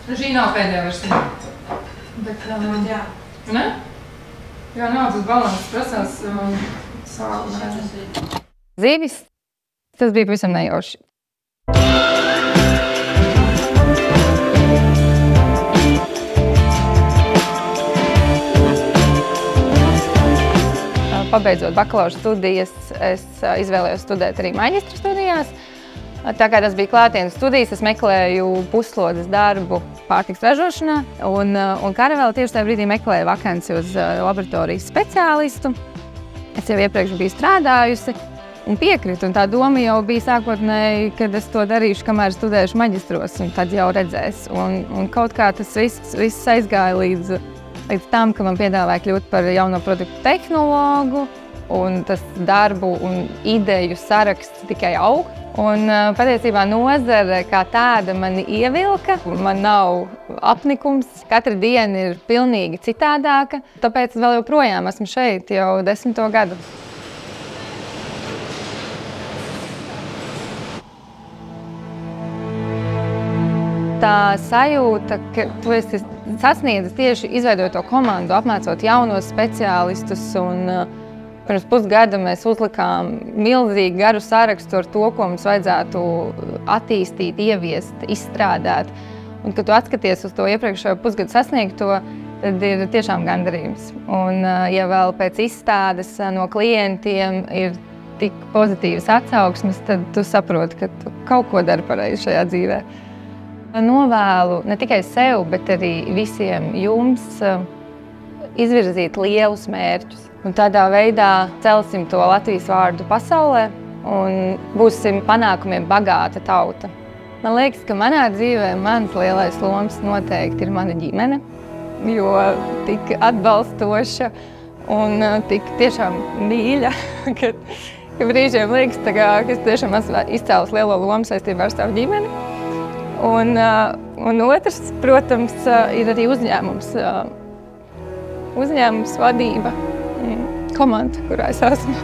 Šī nav pēdējā versija. Bet, jā. Ne? Jā, nav tas balans prasās sāli. Zīvis, tas bija pavisam nejauši. Pabeidzot bakalaura studijas, es izvēlējos studēt arī maģistra studijās. Tā kā tas bija klātienes studijas, es meklēju puslodes darbu pārtikas ražošanā, un Karavēlā tieši tajā brīdī meklēju vakanci uz laboratorijas speciālistu. Es jau iepriekš biju strādājusi un piekritu, un tā doma jau bija sākotnēji, kad es to darīšu, kamēr studēšu maģistros, un tad jau redzēs. Un kaut kā tas viss aizgāja līdz tam, ka man piedāvāja kļūt par jauno produktu tehnologu, un tas darbu un ideju saraksts tikai aug. Un patiesībā nozare kā tāda mani ievilka, man nav apnikums, katra diena ir pilnīgi citādāka, tāpēc vēl joprojām esmu šeit jau 10. gadu. Tā sajūta, ka tu esi sasniedzis tieši izveidojot to komandu, apmācot jaunos speciālistus, un pirms pusgada mēs uzlikām milzīgi garu sarakstu ar to, ko mums vajadzētu attīstīt, ieviest, izstrādāt. Un, kad tu atskaties uz to iepriekšējo pusgadu sasniegto, tad ir tiešām gandarījums. Un, ja vēl pēc izstādes no klientiem ir tik pozitīvas atsauksmes, tad tu saproti, ka tu kaut ko dari pareizi šajā dzīvē. Novēlu ne tikai sev, bet arī visiem jums izvirzīt lielus mērķus. Un tādā veidā celsim to Latvijas vārdu pasaulē un būsim panākumiem bagāta tauta. Man liekas, ka manā dzīvē mans lielais loms noteikti ir mana ģimene, jo tik atbalstoša un tik tiešām mīļa, ka brīžiem liekas, ka es tiešām esmu izcēlus lielo lomu saistībā ar savu ģimeni. Un otrs, protams, ir arī uzņēmums. Uzņēmums, vadība, komanda, kurā es esmu.